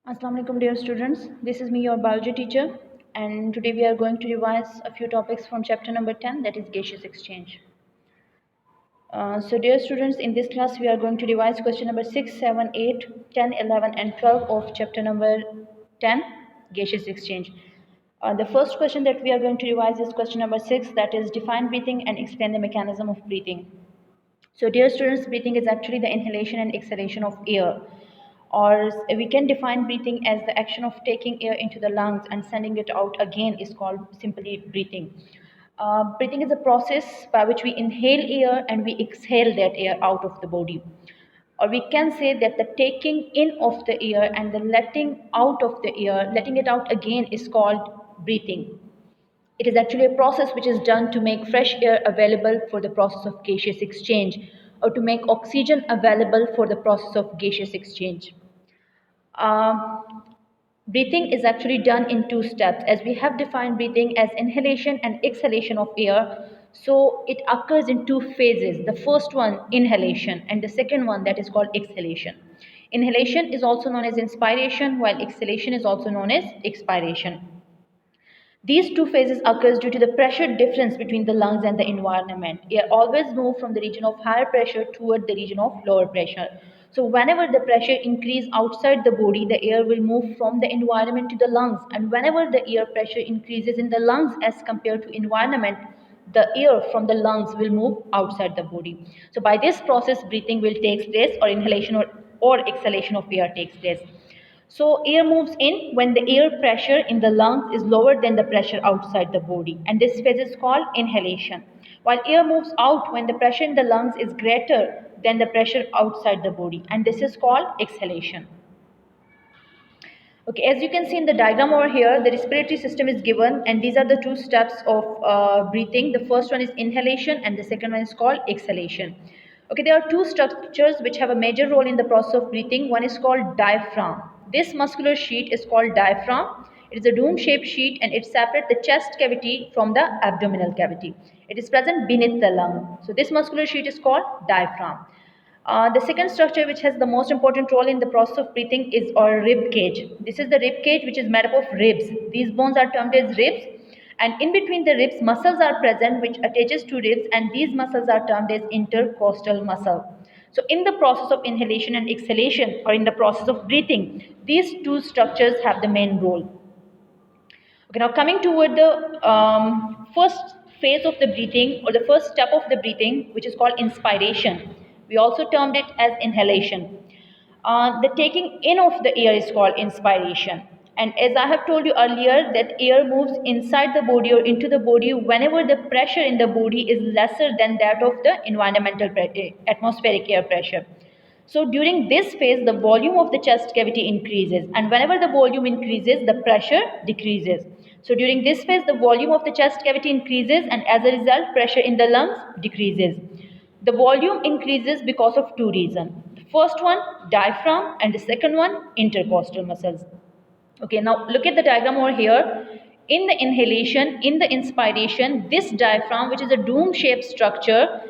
Assalamu alaikum dear students, this is me your biology teacher, and today we are going to revise a few topics from chapter number 10, that is gaseous exchange. So dear students, in this class we are going to revise question number 6, 7, 8, 10, 11 and 12 of chapter number 10, gaseous exchange. The first question that we are going to revise is question number 6, that is define breathing and explain the mechanism of breathing. So dear students, breathing is actually the inhalation and exhalation of air, or we can define breathing as the action of taking air into the lungs and sending it out again is called simply breathing. Breathing is a process by which we inhale air and we exhale that air out of the body. Or we can say that the taking in of the air and the letting out of the air, letting it out again is called breathing. It is actually a process which is done to make fresh air available for the process of gaseous exchange, or to make oxygen available for the process of gaseous exchange. Uh, Breathing is actually done in two steps, as we have defined breathing as inhalation and exhalation of air. So it occurs in two phases. The first one, inhalation, and the second one, that is called exhalation. Inhalation is also known as inspiration, while exhalation is also known as expiration. These two phases occurs due to the pressure difference between the lungs and the environment. Air always move from the region of higher pressure toward the region of lower pressure. So whenever the pressure increase outside the body, the air will move from the environment to the lungs. And whenever the air pressure increases in the lungs as compared to environment, the air from the lungs will move outside the body. So by this process, breathing will take place, or inhalation or exhalation of air takes place. So air moves in when the air pressure in the lungs is lower than the pressure outside the body, and this phase is called inhalation. While air moves out when the pressure in the lungs is greater than the pressure outside the body, and this is called exhalation. Okay, as you can see in the diagram over here, the respiratory system is given, and these are the two steps of breathing. The first one is inhalation, and the second one is called exhalation. Okay, there are two structures which have a major role in the process of breathing. One is called diaphragm. This muscular sheet is called diaphragm. It is a dome-shaped sheet, and it separates the chest cavity from the abdominal cavity. It is present beneath the lung. So this muscular sheet is called diaphragm. The second structure which has the most important role in the process of breathing is our rib cage. This is the rib cage which is made up of ribs. These bones are termed as ribs, and in between the ribs muscles are present which attaches to ribs, and these muscles are termed as intercostal muscle. So in the process of inhalation and exhalation, or in the process of breathing, these two structures have the main role. Okay, now coming toward the first phase of the breathing, or the first step of the breathing, which is called inspiration. We also termed it as inhalation. The taking in of the air is called inspiration. And as I have told you earlier, that air moves inside the body or into the body whenever the pressure in the body is lesser than that of the atmospheric air pressure. So during this phase, the volume of the chest cavity increases, and whenever the volume increases, the pressure decreases. So during this phase, the volume of the chest cavity increases, and as a result, pressure in the lungs decreases. The volume increases because of two reasons. The first one, diaphragm, and the second one, intercostal muscles. Okay, now look at the diagram over here. In the inhalation, in the inspiration, this diaphragm, which is a dome-shaped structure,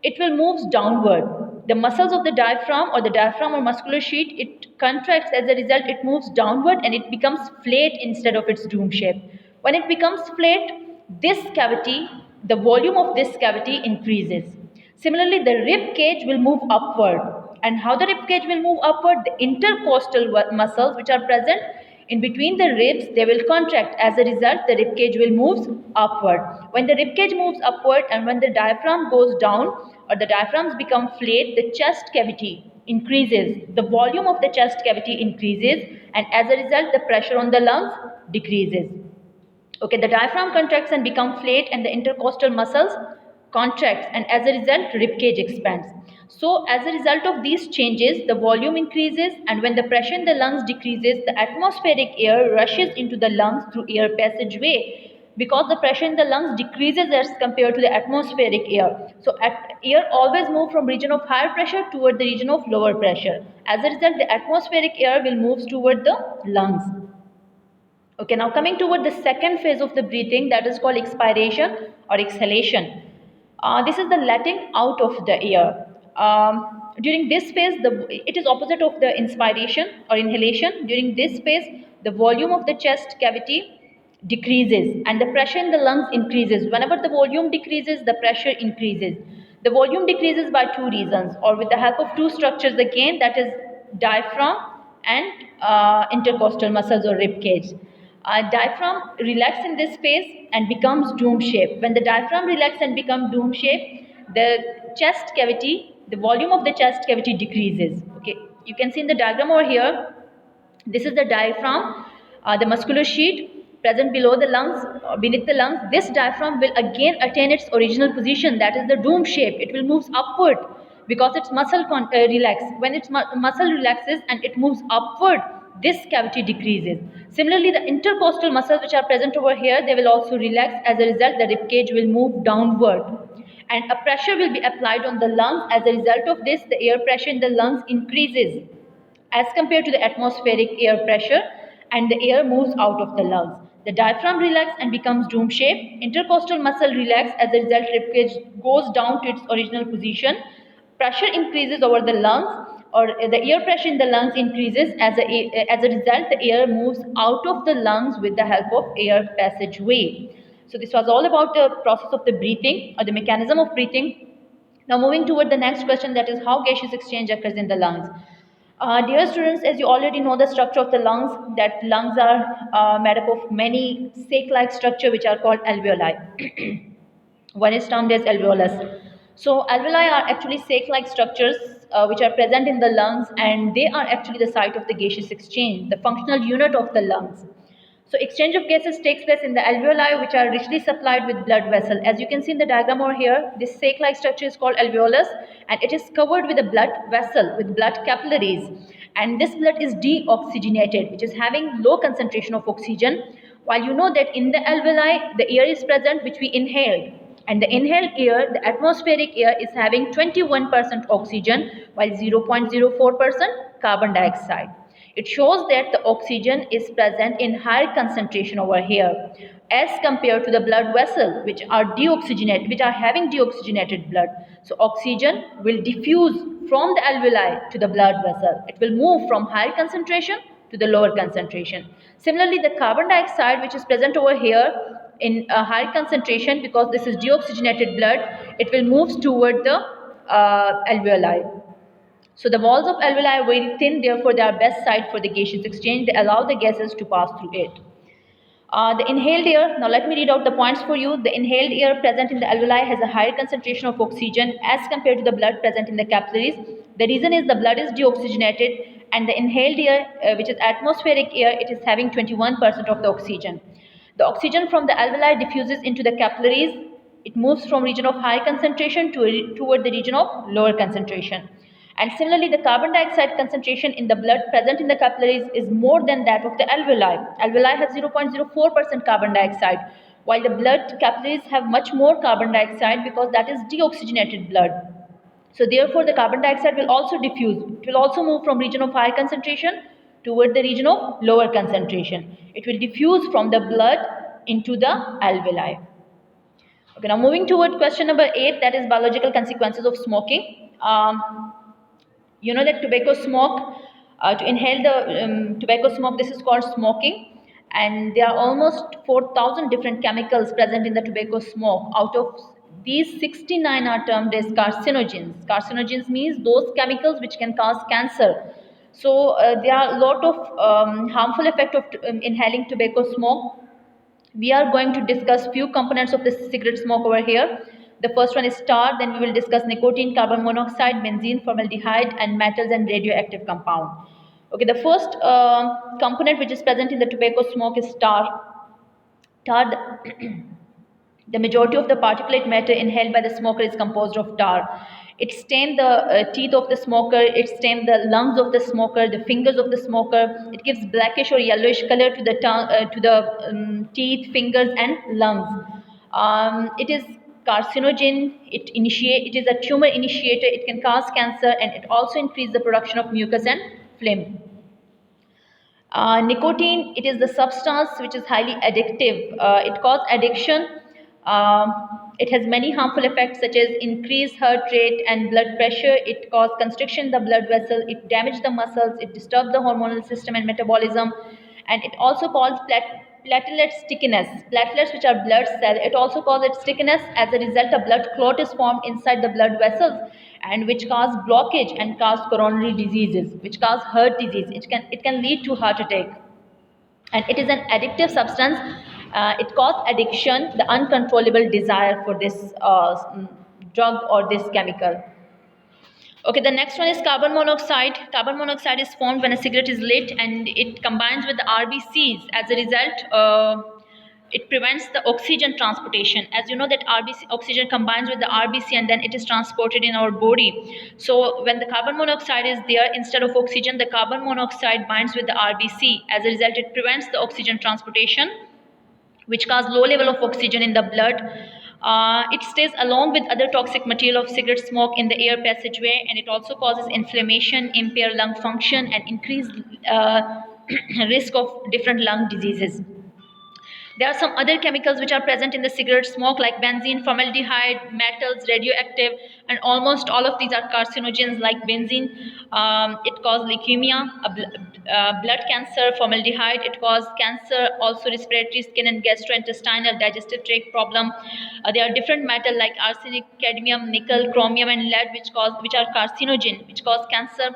it will move downward. The muscles of the diaphragm, or the diaphragm or muscular sheet, it contracts. As a result, it moves downward and it becomes flat instead of its dome shape. When it becomes flat, this cavity, the volume of this cavity increases. Similarly, the rib cage will move upward. And how the rib cage will move upward? The intercostal muscles which are present in between the ribs, they will contract. As a result, the rib cage will move upward. When the rib cage moves upward and when the diaphragm goes down, or the diaphragms become flat, the chest cavity increases. The volume of the chest cavity increases, and as a result, the pressure on the lungs decreases. Okay, the diaphragm contracts and become flat, and the intercostal muscles contracts, and as a result, rib cage expands. So as a result of these changes, the volume increases, and when the pressure in the lungs decreases, the atmospheric air rushes into the lungs through air passageway, because the pressure in the lungs decreases as compared to the atmospheric air. So air always moves from region of higher pressure toward the region of lower pressure. As a result, the atmospheric air will move toward the lungs. Okay, now coming toward the second phase of the breathing, that is called expiration or exhalation. This is the letting out of the air. During this phase, it is opposite of the inspiration or inhalation. During this phase, the volume of the chest cavity decreases and the pressure in the lungs increases. Whenever the volume decreases, the pressure increases. The volume decreases by two reasons, or with the help of two structures again, that is diaphragm and intercostal muscles or rib cage. Diaphragm relax in this phase and becomes dome shape. When the diaphragm relax and become dome shape, the chest cavity, the volume of the chest cavity decreases. Okay, you can see in the diagram over here. This is the diaphragm, the muscular sheet present below the lungs, beneath the lungs. This diaphragm will again attain its original position, that is the dome shape. It will move upward because its muscle relax. When its muscle relaxes and it moves upward, this cavity decreases. Similarly, the intercostal muscles which are present over here, they will also relax. As a result, the rib cage will move downward and a pressure will be applied on the lungs. As a result of this, the air pressure in the lungs increases as compared to the atmospheric air pressure, and the air moves out of the lungs. The diaphragm relaxes and becomes dome shape. Intercostal muscle relax. As a result, ribcage goes down to its original position. Pressure increases over the lungs, or the air pressure in the lungs increases. As a result, the air moves out of the lungs with the help of air passageway. So this was all about the process of the breathing or the mechanism of breathing. Now moving toward the next question, that is how gaseous exchange occurs in the lungs. Dear students, as you already know the structure of the lungs, that lungs are made up of many sac-like structure which are called alveoli. One is termed as alveolus. So alveoli are actually sac-like structures which are present in the lungs, and they are actually the site of the gaseous exchange, the functional unit of the lungs. So exchange of gases takes place in the alveoli, which are richly supplied with blood vessel. As you can see in the diagram over here, this sac-like structure is called alveolus, and it is covered with a blood vessel with blood capillaries. And this blood is deoxygenated, which is having low concentration of oxygen. While you know that in the alveoli, the air is present which we inhale. And the inhaled air, the atmospheric air, is having 21% oxygen, while 0.04% carbon dioxide. It shows that the oxygen is present in higher concentration over here as compared to the blood vessel which are deoxygenated, which are having deoxygenated blood. So oxygen will diffuse from the alveoli to the blood vessel. It will move from higher concentration to the lower concentration. Similarly, the carbon dioxide which is present over here in a higher concentration, because this is deoxygenated blood, it will move toward the alveoli. So the walls of alveoli are very thin, therefore they are best site for the gaseous exchange. They allow the gases to pass through it. The inhaled air, now let me read out the points for you. The inhaled air present in the alveoli has a higher concentration of oxygen as compared to the blood present in the capillaries. The reason is the blood is deoxygenated, and the inhaled air, which is atmospheric air, it is having 21% of the oxygen. The oxygen from the alveoli diffuses into the capillaries. It moves from region of high concentration toward the region of lower concentration. And similarly, the carbon dioxide concentration in the blood present in the capillaries is more than that of the alveoli. Alveoli have 0.04% carbon dioxide, while the blood capillaries have much more carbon dioxide because that is deoxygenated blood. So therefore, the carbon dioxide will also diffuse. It will also move from region of high concentration toward the region of lower concentration. It will diffuse from the blood into the alveoli. Okay, now moving toward question number 8, that is biological consequences of smoking. You know that tobacco smoke, to inhale the tobacco smoke, this is called smoking, and there are almost 4,000 different chemicals present in the tobacco smoke. Out of these, 69 are termed as carcinogens. Carcinogens means those chemicals which can cause cancer. So there are a lot of harmful effect of inhaling tobacco smoke. We are going to discuss few components of the cigarette smoke over here. The first one is tar, then we will discuss nicotine, carbon monoxide, benzene, formaldehyde, and metals and radioactive compound. Okay, the first component which is present in the tobacco smoke is tar. Tar, the majority of the particulate matter inhaled by the smoker is composed of tar. It stains the teeth of the smoker, it stains the lungs of the smoker, the fingers of the smoker. It gives blackish or yellowish color to the tongue, teeth, fingers, and lungs. It is carcinogen. It is a tumor initiator. It can cause cancer, and it also increases the production of mucus and phlegm. Nicotine, it is the substance which is highly addictive. It causes addiction. It has many harmful effects such as increased heart rate and blood pressure. It causes constriction in the blood vessel. It damages the muscles. It disturbs the hormonal system and metabolism. And it also causes platelet stickiness. Platelets, which are blood cells, it also causes stickiness. As a result, a blood clot is formed inside the blood vessels, and which cause blockage and cause coronary diseases, which cause heart disease. It can lead to heart attack, and it is an addictive substance. It causes addiction, the uncontrollable desire for this drug or this chemical. Okay, the next one is carbon monoxide. Carbon monoxide is formed when a cigarette is lit and it combines with the RBCs. As a result, it prevents the oxygen transportation. As you know that RBC oxygen combines with the RBC and then it is transported in our body. So when the carbon monoxide is there, instead of oxygen, the carbon monoxide binds with the RBC. As a result, it prevents the oxygen transportation, which cause low level of oxygen in the blood. It stays along with other toxic material of cigarette smoke in the air passageway, and it also causes inflammation, impair lung function, and increased risk of different lung diseases. There are some other chemicals which are present in the cigarette smoke like benzene, formaldehyde, metals, radioactive, and almost all of these are carcinogens like benzene. It causes leukemia, blood cancer, formaldehyde. It causes cancer, also respiratory, skin and gastrointestinal, digestive tract problem. There are different metals like arsenic, cadmium, nickel, chromium, and lead which are carcinogen, which cause cancer.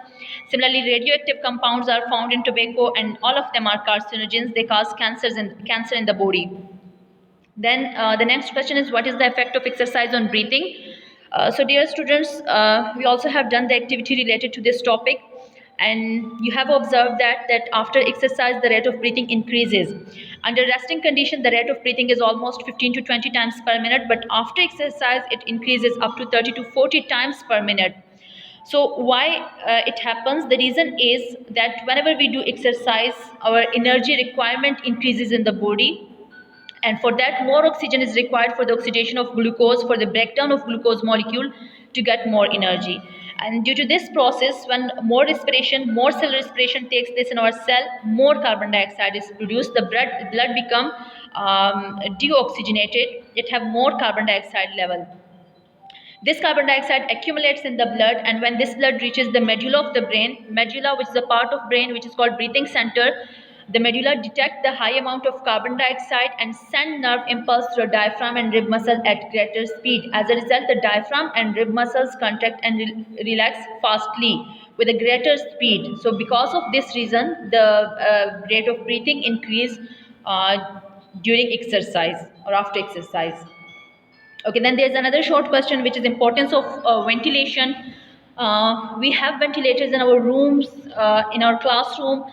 Similarly, radioactive compounds are found in tobacco, and all of them are carcinogens. They cause cancer in the body. Then the next question is, what is the effect of exercise on breathing? So dear students, we also have done the activity related to this topic, and you have observed that after exercise the rate of breathing increases. Under resting condition the rate of breathing is almost 15 to 20 times per minute, but after exercise it increases up to 30 to 40 times per minute. So why it happens? The reason is that whenever we do exercise, our energy requirement increases in the body, and for that more oxygen is required for the oxidation of glucose, for the breakdown of glucose molecule to get more energy. And due to this process, when more cell respiration takes place in our cell, more carbon dioxide is produced. The blood become deoxygenated. It have more carbon dioxide level. This carbon dioxide accumulates in the blood, and when this blood reaches the medulla of the brain, medulla, which is a part of brain which is called breathing center, the medulla detect the high amount of carbon dioxide and send nerve impulse through diaphragm and rib muscle at greater speed. As a result, the diaphragm and rib muscles contract and relax fastly with a greater speed. So because of this reason, the rate of breathing increase during exercise or after exercise. Okay, then there's another short question, which is importance of ventilation. We have ventilators in our rooms, in our classroom,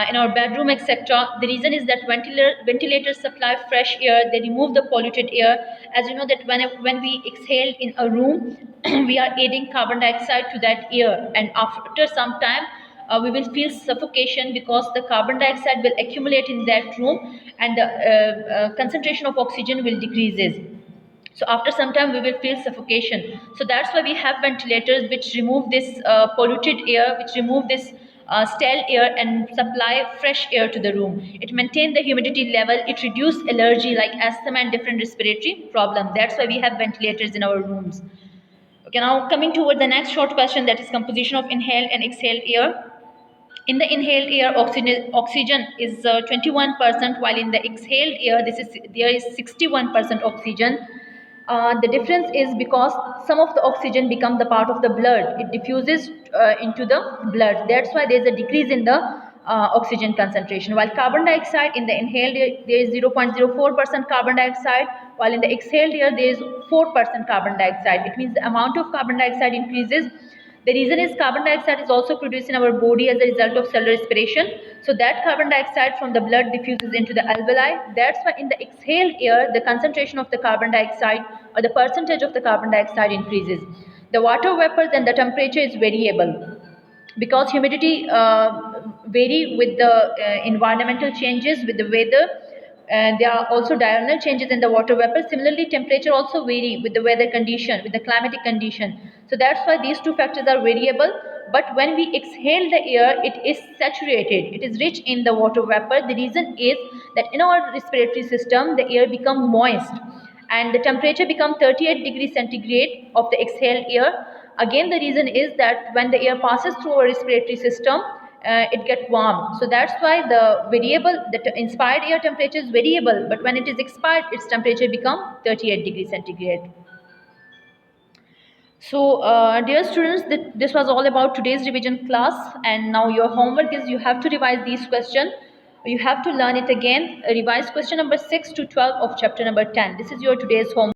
in our bedroom, etc. The reason is that ventilators supply fresh air. They remove the polluted air. As you know that when we exhale in a room, we are adding carbon dioxide to that air, and after some time, we will feel suffocation because the carbon dioxide will accumulate in that room, and the concentration of oxygen will decreases. So after some time we will feel suffocation. So that's why we have ventilators which remove this polluted air, which remove this stale air and supply fresh air to the room. It maintains the humidity level. It reduces allergy like asthma and different respiratory problems. That's why we have ventilators in our rooms. Okay, now coming toward the next short question, that is composition of inhaled and exhaled air. In the inhaled air, oxygen is 21%, while in the exhaled air, there is 61% oxygen. The difference is because some of the oxygen become the part of the blood. It diffuses into the blood. That's why there is a decrease in the oxygen concentration. While carbon dioxide in the inhaled air, there is 0.04% carbon dioxide, while in the exhaled air, there is 4% carbon dioxide. It means the amount of carbon dioxide increases. The reason is carbon dioxide is also produced in our body as a result of cellular respiration. So that carbon dioxide from the blood diffuses into the alveoli. That's why in the exhaled air, the concentration of the carbon dioxide or the percentage of the carbon dioxide increases. The water vapors and the temperature is variable because humidity vary with the environmental changes, with the weather, and there are also diurnal changes in the water vapor. Similarly, temperature also vary with the weather condition, with the climatic condition. So that's why these two factors are variable. But when we exhale the air, it is saturated, it is rich in the water vapor. The reason is that in our respiratory system the air becomes moist, and the temperature become 38 degrees centigrade of the exhaled air. Again, the reason is that when the air passes through our respiratory system, it gets warm. So that's why the variable, the inspired air temperature is variable, but when it is expired, its temperature become 38 degrees centigrade. So, dear students, this was all about today's revision class, and now your homework is you have to revise these questions. You have to learn it again. Revise question number 6 to 12 of chapter number 10. This is your today's homework.